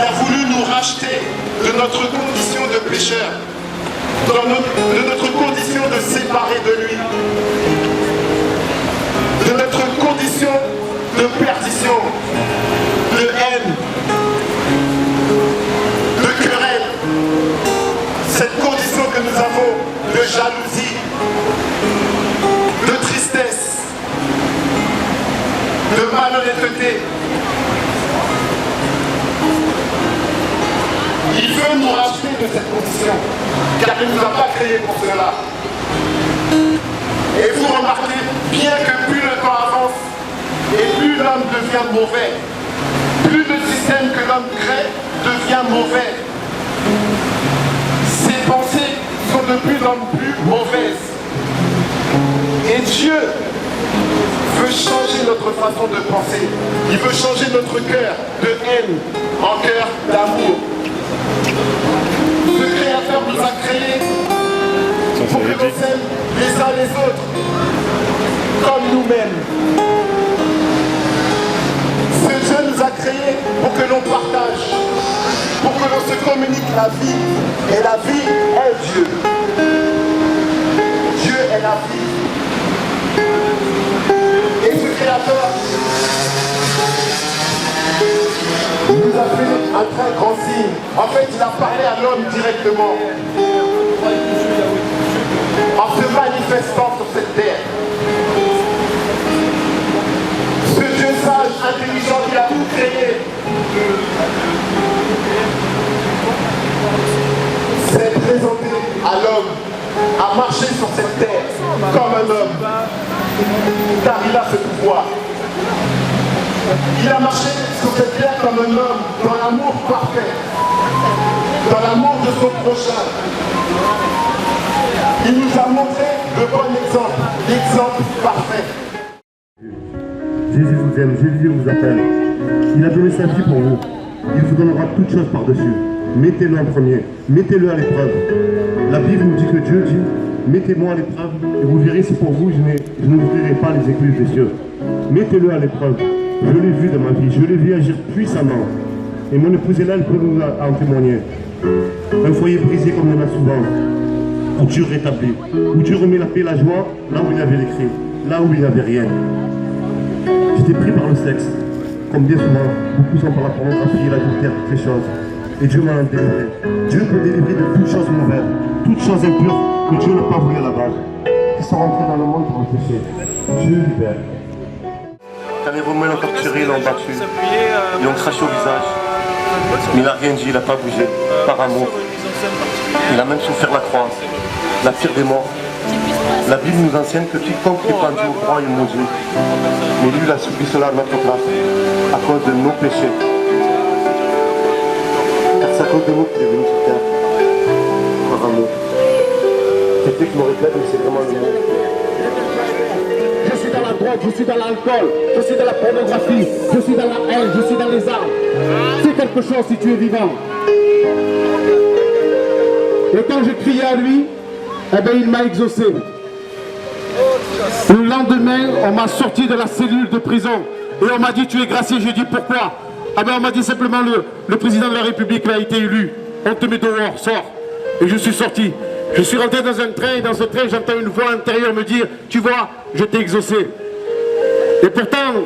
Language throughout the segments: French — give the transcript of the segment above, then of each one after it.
a voulu nous racheter de notre condition de pécheur, de notre condition de séparé de lui, de notre condition de perdition, de haine, de querelle, cette condition que nous avons de jalousie, de tristesse, de malhonnêteté. Il veut nous racheter de cette condition, car il ne nous a pas créés pour cela. Et vous remarquez bien que plus le temps avance, et plus l'homme devient mauvais, plus le système que l'homme crée devient mauvais. Ses pensées sont de plus en plus mauvaises. Et Dieu veut changer notre façon de penser. Il veut changer notre cœur de haine en cœur d'amour. Ce Créateur nous a créés pour que l'on s'aime les uns les autres comme nous-mêmes. Ce Dieu nous a créés pour que l'on partage, pour que l'on se communique la vie. Et la vie est Dieu. Dieu est la vie. Et ce Créateur nous a fait un très grand signe. En fait, il a parlé à l'homme directement, en se manifestant sur cette terre. Ce Dieu sage, intelligent, qui a tout créé, s'est présenté à l'homme, a marché sur cette terre comme un homme, car il a ce pouvoir. Il a marché sur cette terre comme un homme, dans l'amour parfait, dans l'amour de son prochain. Il nous a montré le bon exemple, l'exemple parfait. Jésus vous aime, Jésus vous appelle. Il a donné sa vie pour vous. Il vous donnera toutes choses par-dessus. Mettez-le en premier, mettez-le à l'épreuve. La Bible nous dit que Dieu dit, mettez-moi à l'épreuve et vous verrez si pour vous je n'ouvrirai pas les écluses des cieux. Mettez-le à l'épreuve. Je l'ai vu dans ma vie, je l'ai vu agir puissamment. Et mon épouse est là, elle peut nous en témoigner. Un foyer brisé comme il y en a souvent, où Dieu rétablit, où Dieu remet la paix et la joie, là où il y avait les crimes, là où il n'y avait rien. J'étais pris par le sexe, comme bien souvent, beaucoup sont par la pornographie, l'adultère, toutes les choses. Et Dieu m'a délivré. Dieu peut délivrer de toutes choses mauvaises, toutes choses impures que Dieu n'a pas voulu à la base, qui sont rentrées dans le monde pour le péché. Dieu libère. Quand les Romains l'ont torturé, ils l'ont battu, ils l'ont craché au visage. Mais il n'a rien dit, il n'a pas bougé, par amour. Il a même souffert la croix, la pire des morts. La Bible nous enseigne que quiconque est pendu au croix est maudit. Mais lui, il a subi cela à notre place, à cause de nos péchés. Car c'est à cause de nous qu'il est venu sur terre, par amour. C'est peut-être que je me répète, mais c'est vraiment le mot. Je suis dans la drogue, je suis dans l'alcool, je suis dans la pornographie, je suis dans la haine, je suis dans les armes. Fais quelque chose si tu es vivant. Et quand j'ai crié à lui, eh bien il m'a exaucé. Le lendemain, on m'a sorti de la cellule de prison et on m'a dit tu es gracié. J'ai dit pourquoi? Eh bien on m'a dit simplement le président de la République a été élu. On te met dehors, sors. Et je suis sorti. Je suis rentré dans un train et dans ce train j'entends une voix intérieure me dire tu vois, je t'ai exaucé. Et pourtant,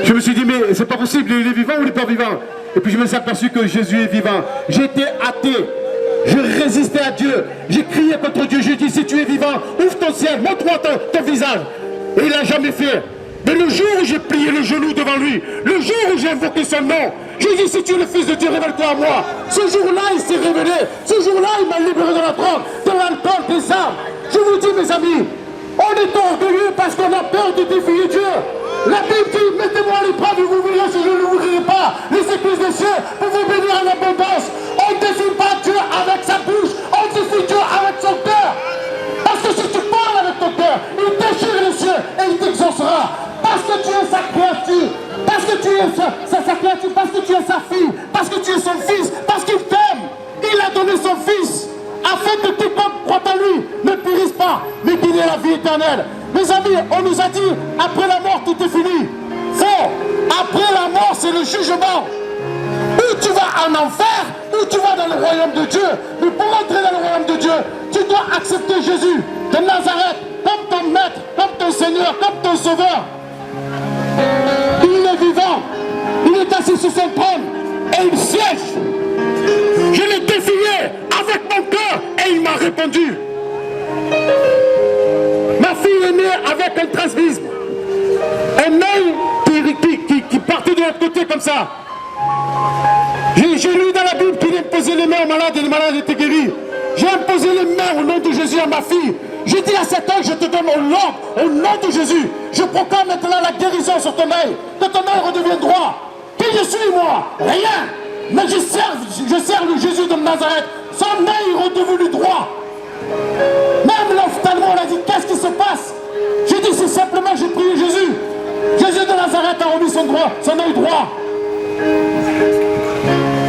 je me suis dit mais c'est pas possible, il est vivant ou il n'est pas vivant? Et puis je me suis aperçu que Jésus est vivant. J'étais athée. Je résistais à Dieu, j'ai crié contre Dieu, j'ai dit si tu es vivant, ouvre ton ciel, montre-moi ton visage. Et il n'a jamais fait. Mais le jour où j'ai plié le genou devant lui, le jour où j'ai invoqué son nom, j'ai dit si tu es le Fils de Dieu, révèle-toi à moi. Ce jour-là, il s'est révélé. Ce jour-là, il m'a libéré de la drogue, de l'alcool, des armes. Je vous dis mes amis, on est orgueilleux parce qu'on a peur de défier Dieu. La Bible dit, mettez-moi à l'épreuve et vous verrez si je ne l'ouvrirai pas les écluses des cieux pour vous bénir en abondance. On ne défie pas Dieu avec sa bouche, on défie Dieu avec son cœur. Parce que si tu parles avec ton cœur, il déchire les cieux et il t'exaucera. Parce que tu es sa créature, parce que tu es sa créature, parce que tu es sa fille, parce que tu es son fils, parce qu'il t'aime. Il a donné son fils afin que quiconque croit en lui ne périsse pas, mais qu'il ait la vie éternelle. Mes amis, on nous a dit, après la mort, tout est fini. Faux. Après la mort, c'est le jugement. Ou tu vas en enfer ou tu vas dans le royaume de Dieu. Mais pour entrer dans le royaume de Dieu, tu dois accepter Jésus de Nazareth comme ton maître, comme ton Seigneur, comme ton sauveur. Il est vivant, il est assis sur son trône et il siège. Je l'ai défié avec mon cœur et il m'a répondu. Ma fille est née avec un transmisme, un œil qui partait de l'autre côté comme ça. J'ai lu dans la Bible qu'il imposait les mains aux malades et les malades étaient guéris. J'ai imposé les mains au nom de Jésus à ma fille. J'ai dit à cet œil, je te donne au nom de Jésus. Je proclame maintenant la guérison sur ton œil, que ton œil redevienne droit. Qui je suis moi? Rien. Mais je sers le Jésus de Nazareth. Son œil est redevenu droit. Même l'ophtalmo, on a dit, qu'est-ce qui se passe? J'ai dit, c'est simplement, j'ai prié Jésus. Jésus de Nazareth a remis son œil droit.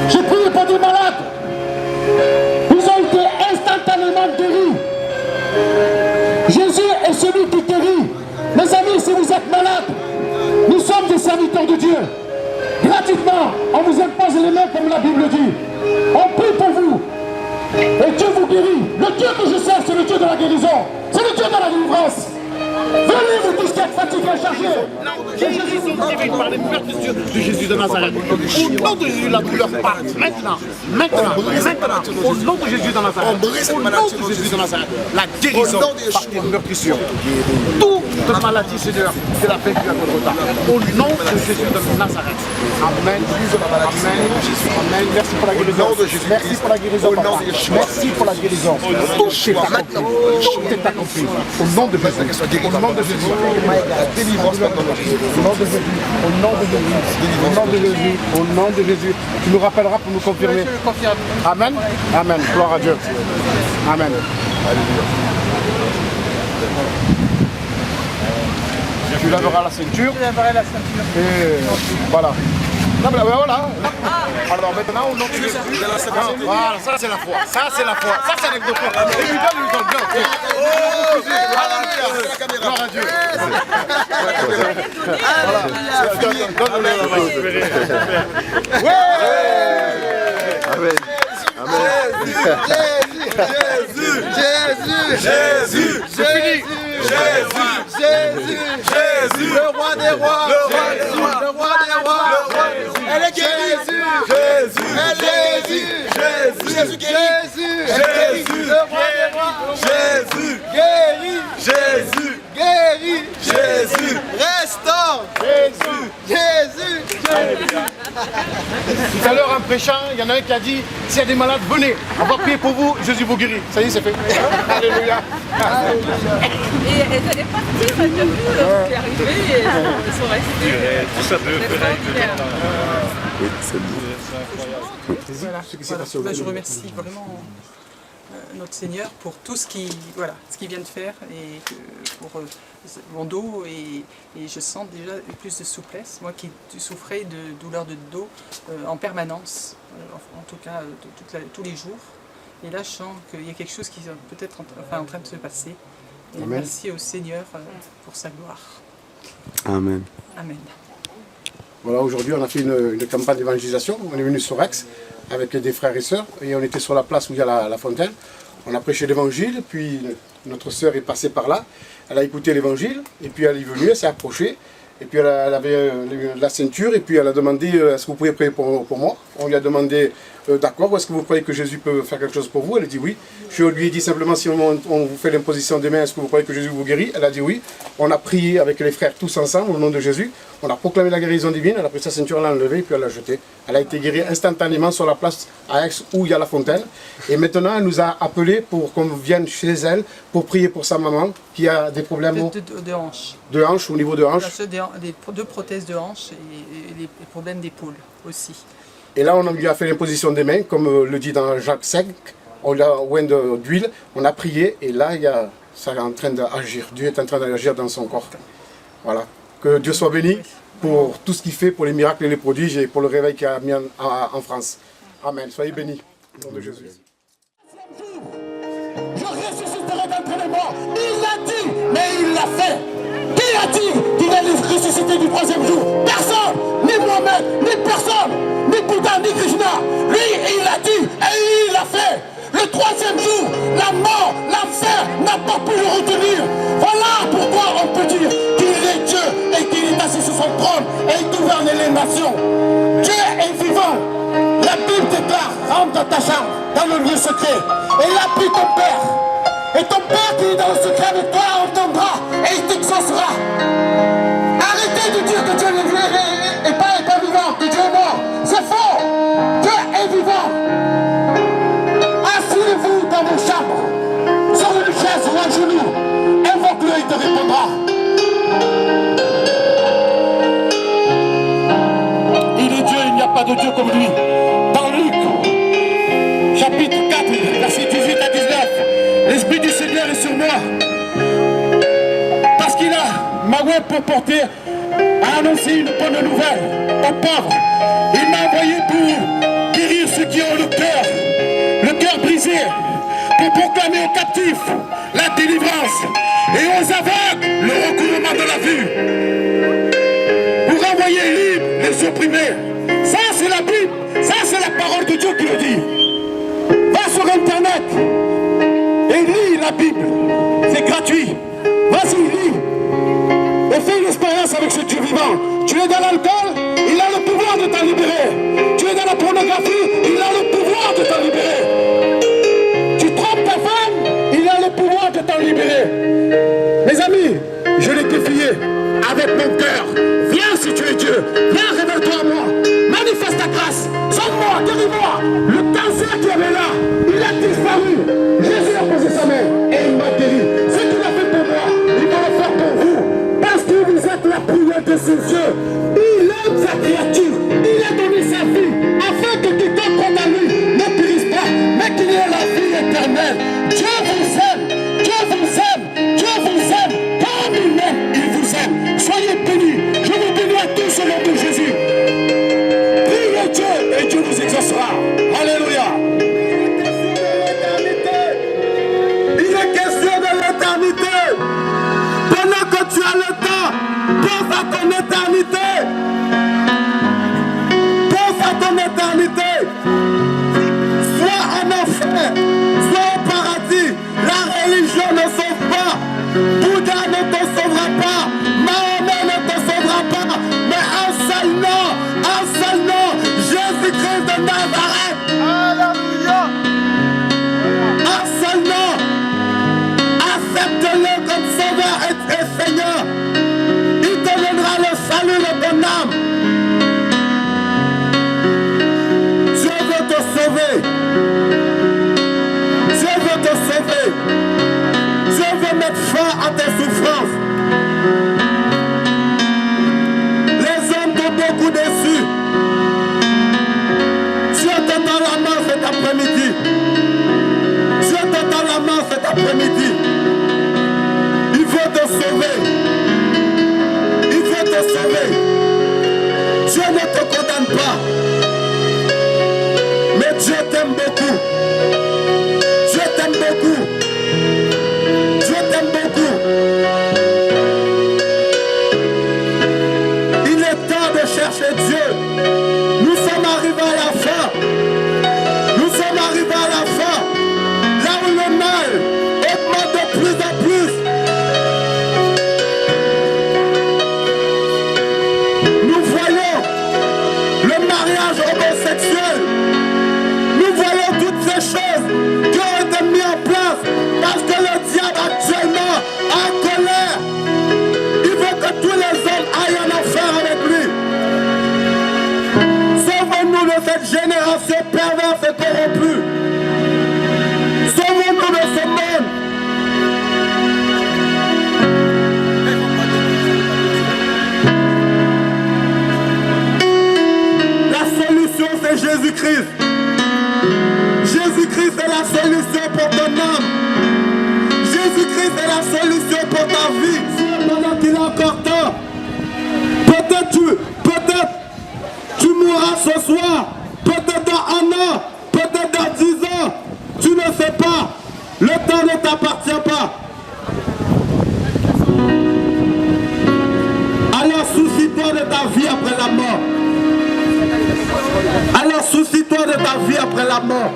J'ai prié pour des malades. Ils ont été instantanément guéris. Jésus est celui qui guérit. Mes amis, si vous êtes malades, nous sommes des serviteurs de Dieu. Gratuitement, on vous impose les mains comme la Bible dit. On prie pour vous. Et Dieu vous guérit. Le Dieu que je sers, c'est le Dieu de la guérison. C'est le Dieu de la délivrance. Venez vous tous qui êtes fatigués et chargés. Jésus vous guérit par les meurtrissures de Jésus de Nazareth. Au nom de Jésus, la douleur part. Maintenant. Au nom de Jésus de Nazareth. Au nom de Jésus de Nazareth. La guérison par les meurtrissures. Toute maladie, Seigneur, c'est la vaincu à Golgotha. Au nom de Jésus de Nazareth. Amen. Amen. Merci pour la guérison. Merci pour la guérison. Merci pour la guérison. Tout est accompli. Tout est accompli. Au nom de Jésus. Au nom de Jésus. La délivrance maintenant. Au nom de Jésus. Au nom de Jésus. Au nom de Jésus. Au nom de Jésus. Tu nous rappelleras pour nous confirmer. Amen. Amen. Gloire à Dieu. Amen. Tu laveras la ceinture. Je laverai la ceinture. Et voilà. Non, mais voilà. Alors maintenant, on entre voilà, ça c'est la foi. Ça c'est la foi. Ça c'est avec de foi. Et lui donne. Alléluia. Gloire à Dieu. Donne-le la main. Amen. Jésus, le roi des rois, le roi des rois, elle est guérie, Jésus guérit, le roi des rois, Jésus guérit, Jésus restaure, Jésus. Tout à l'heure en prêchant, il y en a un qui a dit, s'il y a des malades, venez, on va prier pour vous, Jésus vous guérit. Ça y est, c'est fait. Alléluia. Et elles allaient partir, elles ont vu ce qui est arrivé et elles sont restées. Tout ça devait faire Voilà, je remercie vraiment notre Seigneur pour tout ce qu'il vient de faire et pour mon dos et je sens déjà plus de souplesse. Moi qui souffrais de douleurs de dos en permanence, en tout cas tous les jours. Et là je sens qu'il y a quelque chose qui est peut-être en train de se passer. Et Amen. merci au Seigneur pour sa gloire. Amen. Amen. Voilà, aujourd'hui on a fait une campagne d'évangélisation. On est venu sur Aix avec des frères et sœurs et on était sur la place où il y a la fontaine. On a prêché l'évangile, puis notre sœur est passée par là, elle a écouté l'évangile, et puis elle est venue, elle s'est approchée, et puis elle avait la ceinture, et puis elle a demandé est-ce que vous pouvez prier pour moi? On lui a demandé d'accord, est-ce que vous croyez que Jésus peut faire quelque chose pour vous? Elle a dit oui. Je lui ai dit simplement si on vous fait l'imposition des mains, est-ce que vous croyez que Jésus vous guérit? Elle a dit oui. On a prié avec les frères tous ensemble au nom de Jésus. On a proclamé la guérison divine, elle a pris sa ceinture, elle l'a enlevée et puis elle l'a jetée. Elle a été guérie instantanément sur la place à Aix où il y a la fontaine. Et maintenant elle nous a appelés pour qu'on vienne chez elle pour prier pour sa maman qui a des problèmes De hanches. de hanches, au niveau de hanches. Deux prothèses de hanches et des problèmes d'épaule aussi. Et là, on lui a fait l'imposition des mains, comme le dit dans Jacques 5. On lui a oint d'huile, on a prié, et là, ça est en train d'agir. Dieu est en train d'agir dans son corps. Voilà. Que Dieu soit béni pour tout ce qu'il fait, pour les miracles et les prodiges, et pour le réveil qu'il a mis en France. Amen. Soyez bénis. Au nom de Jésus. Je ressusciterai d'entre les morts. Il l'a dit, mais il l'a fait. Qui a dit qu'il allait ressusciter du troisième jour? Personne, ni Mohamed, ni personne, ni Bouddha, ni Krishna. Lui, il a dit et il l'a fait. Le troisième jour, la mort, l'enfer n'a pas pu le retenir. Voilà pourquoi on peut dire qu'il est Dieu et qu'il est assis sur son trône et il gouverne les nations. Dieu est vivant. La Bible déclare, rentre dans ta chambre, dans le lieu secret, et là prie ton Père. Et ton Père qui est dans le secret avec toi entendra et il t'exaucera. Arrêtez de dire que Dieu n'est pas vivant, que Dieu est mort. C'est faux. Dieu est vivant. Asseyez-vous dans vos chambres, sur une chaise ou un genou. Invoque-le, il te répondra. Il est Dieu, il n'y a pas de Dieu comme lui. Dans Luc, chapitre 4, versets 18 à 19, l'Esprit du Seigneur est sur moi. Parce qu'il a m'envoyé pour porter à annoncer une bonne nouvelle aux pauvres. Il m'a envoyé pour guérir ceux qui ont le cœur brisé, pour proclamer aux captifs la délivrance et aux aveugles le recouvrement de la vue, pour renvoyer libres les opprimés. Ça c'est la Bible, ça c'est la parole de Dieu qui le dit. Va sur internet et lis la Bible, c'est gratuit. Vas-y, lis et fais une expérience avec ce Dieu vivant. Tu es dans l'alcool, il a le pouvoir de t'en libérer. Tu es dans la pornographie, il a le pouvoir de t'en libérer. Tu trompes ta femme, il a le pouvoir de t'en libérer. Mes amis, je l'ai défié avec mon cœur. Viens si tu es Dieu, viens révèle-toi à moi. Manifeste ta grâce, sauve-moi, guéris-moi. Le cancer qui avait là, il a disparu. Jésus a posé sa main et il m'a guéri. Ce qu'il a fait pour moi, il va le faire pour vous. Parce que vous êtes la prière de ses yeux. Il aime sa créature. Il a donné sa vie afin que quiconque croit en lui ne périsse pas, mais qu'il ait la vie éternelle. Dieu vous aime. Dieu vous aime. Dieu vous aime. Comme il m'aime, il vous aime. Soyez bénis. Je vous bénis à tous au nom de Jésus. Priez Dieu et Dieu vous exaucera. Alléluia. Il est question de l'éternité. Pendant que tu as le temps, pense à ton éternité. Pense à ton éternité. Soit en enfer, soit au paradis. La religion ne sauve pas. Bouddha ne te sauvera pas. Mahomet ne te sauvera pas. Mais un seul nom, Jésus-Christ de Nazareth. Alléluia. Un seul nom. Accepte-le comme sauveur et Seigneur. Il te donnera le salut de ton âme. Dieu veut te sauver. Dieu veut te sauver. Dieu veut mettre fin à tes souffrances. Les hommes t'ont beaucoup déçus. Dieu te tend la main cet après-midi. Dieu te tend la main cet après-midi. Il veut te sauver. Il veut te sauver. Dieu ne te condamne pas. Mais Dieu t'aime beaucoup. Dieu t'aime beaucoup. Dieu t'aime beaucoup. Il est temps de chercher Dieu. Nous sommes arrivés à la fin. Nous sommes arrivés à la fin. Là où le mal augmente de plus en plus. Nous voyons le mariage homosexuel. Nous voyons toutes ces choses qui ont été mises en place parce que le diable actuellement est en colère. Il veut que tous les hommes aillent en enfer avec lui. Sauvons-nous de cette génération perverse et corrompue. Sauvons-nous de ce monde. La solution, c'est Jésus-Christ. Jésus-Christ est la solution pour ton âme. Jésus-Christ est la solution pour ta vie. Pendant qu'il a encore temps. Peut-être tu mourras ce soir. Peut-être dans 1 an. Peut-être dans 10 ans. Tu ne sais pas. Le temps ne t'appartient pas. Alors soucie-toi de ta vie après la mort. Alors soucie-toi de ta vie la mort.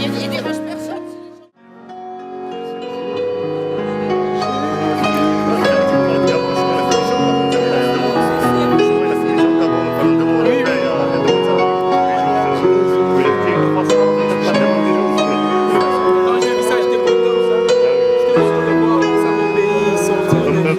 Il dérange personne. Quand j'ai vu ça, j'étais content. J'étais content de voir ça, mon pays sortir de la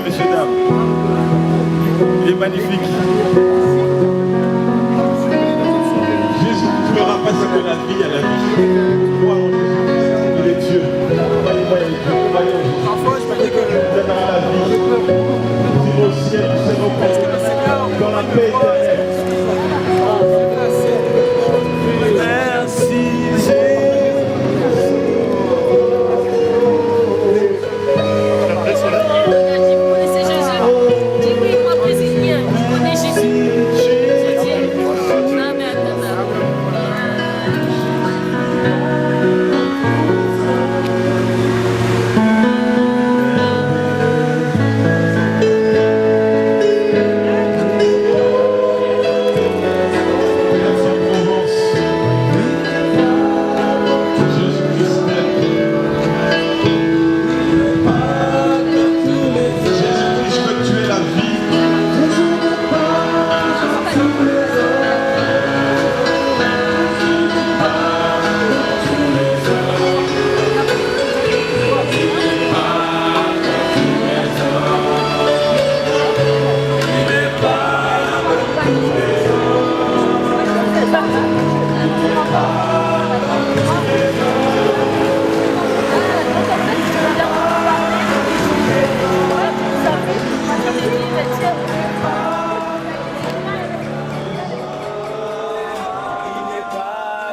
messieurs, dames. Il est magnifique. Jésus ne fera pas ce que la vie à la vie. Crois en Jésus. Il est Dieu. Croyez-moi, il est Dieu. Croyez en Jésus. Parfois, je me dis que Il donnera la vie. C'est au ciel, c'est au corps. Dans la paix éternelle. Merci Jésus.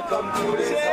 Comme tous les